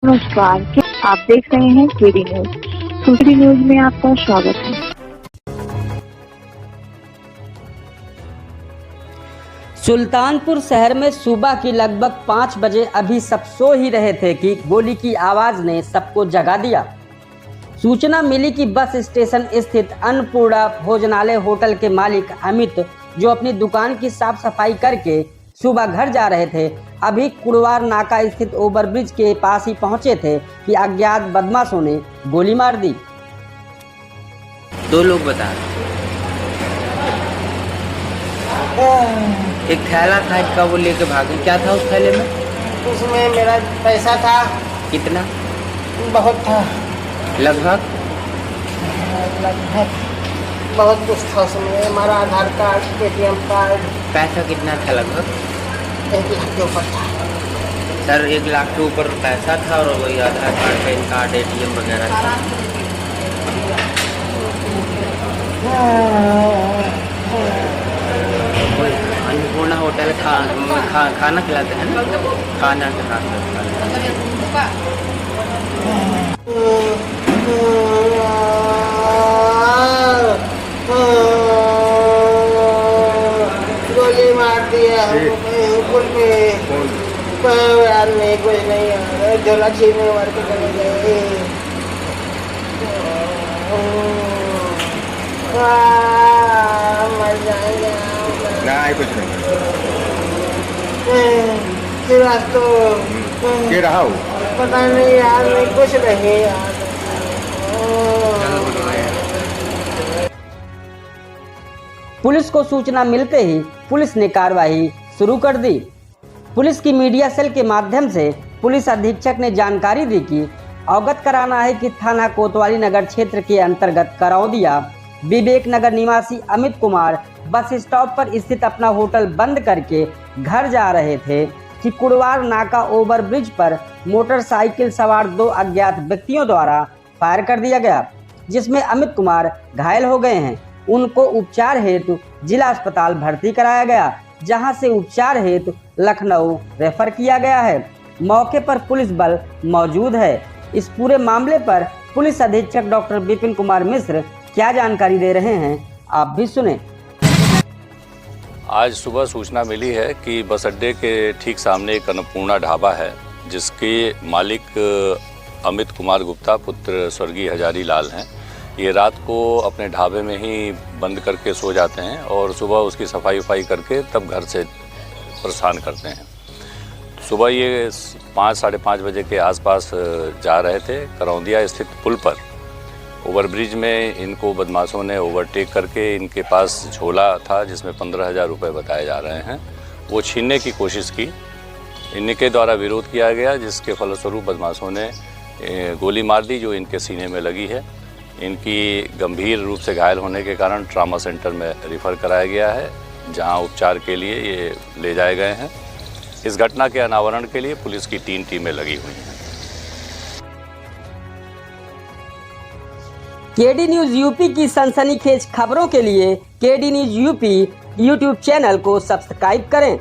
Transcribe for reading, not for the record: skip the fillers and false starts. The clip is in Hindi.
नमस्कार, आप देख रहे हैं केडी न्यूज। केडी न्यूज में आपका स्वागत है। सुल्तानपुर शहर में सुबह की लगभग 5 बजे अभी सब सो ही रहे थे कि गोली की आवाज ने सबको जगा दिया। सूचना मिली कि बस स्टेशन स्थित अन्नपूर्णा भोजनालय होटल के मालिक अमित, जो अपनी दुकान की साफ सफाई करके सुबह घर जा रहे थे, अभी कुड़वार नाका स्थित ओवरब्रिज के पास ही पहुंचे थे कि अज्ञात बदमाशों ने गोली मार दी। 2 लोग बता रहे, एक थैला था इसका, वो लेके भागे। क्या था उस थैले में? उसमें मेरा पैसा था। कितना? बहुत था। लगभग बहुत कुछ था उसमें। हमारा आधार कार्ड, पेटीएम कार्ड। पैसा कितना था? लगभग 1 लाख के ऊपर था। सर 1 लाख के ऊपर पैसा था और वही आधार कार्ड, पैन कार्ड, एटीएम वगैरह था। अन्नपूर्णा होटल खाना खिलाते हैं ना? खाना के साथ गोली मार दिया हमको पे। यार नहीं, कोई नहीं है। झोला छीने मार के चले गए। मर जाएंगे ना, कुछ नहीं। तो रहा हो पता नहीं यार, नहीं कुछ नहीं यार। पुलिस को सूचना मिलते ही पुलिस ने कार्रवाई शुरू कर दी। पुलिस की मीडिया सेल के माध्यम से पुलिस अधीक्षक ने जानकारी दी कि अवगत कराना है कि थाना कोतवाली नगर क्षेत्र के अंतर्गत करौदिया विवेक नगर निवासी अमित कुमार बस स्टॉप पर स्थित अपना होटल बंद करके घर जा रहे थे कि कुड़वार नाका ओवरब्रिज पर मोटरसाइकिल सवार 2 अज्ञात व्यक्तियों द्वारा फायर कर दिया गया, जिसमें अमित कुमार घायल हो गए हैं। उनको उपचार हेतु जिला अस्पताल भर्ती कराया गया, जहां से उपचार हेतु लखनऊ रेफर किया गया है। मौके पर पुलिस बल मौजूद है। इस पूरे मामले पर पुलिस अधीक्षक डॉक्टर विपिन कुमार मिश्र क्या जानकारी दे रहे हैं, आप भी सुने। आज सुबह सूचना मिली है कि बस अड्डे के ठीक सामने एक अन्नपूर्णा ढाबा है, जिसके मालिक अमित कुमार गुप्ता पुत्र स्वर्गीय हजारी लाल हैं। ये रात को अपने ढाबे में ही बंद करके सो जाते हैं और सुबह उसकी सफाई वफाई करके तब घर से प्रस्थान करते हैं। सुबह ये 5 साढ़े 5 बजे के आसपास जा रहे थे। करौदिया स्थित पुल पर ओवरब्रिज में इनको बदमाशों ने ओवरटेक करके इनके पास झोला था जिसमें 15,000 रुपये बताए जा रहे हैं, वो छीनने की कोशिश की। इनके द्वारा विरोध किया गया, जिसके फलस्वरूप बदमाशों ने गोली मार दी, जो इनके सीने में लगी है। इनकी गंभीर रूप से घायल होने के कारण ट्रामा सेंटर में रिफ़र कराया गया है, जहां उपचार के लिए ये ले जाए गए हैं। इस घटना के अनावरण के लिए पुलिस की 3 टीमें लगी हुई हैं। केडी न्यूज यूपी की सनसनीखेज खबरों के लिए KD news UP YouTube channel को सब्सक्राइब करें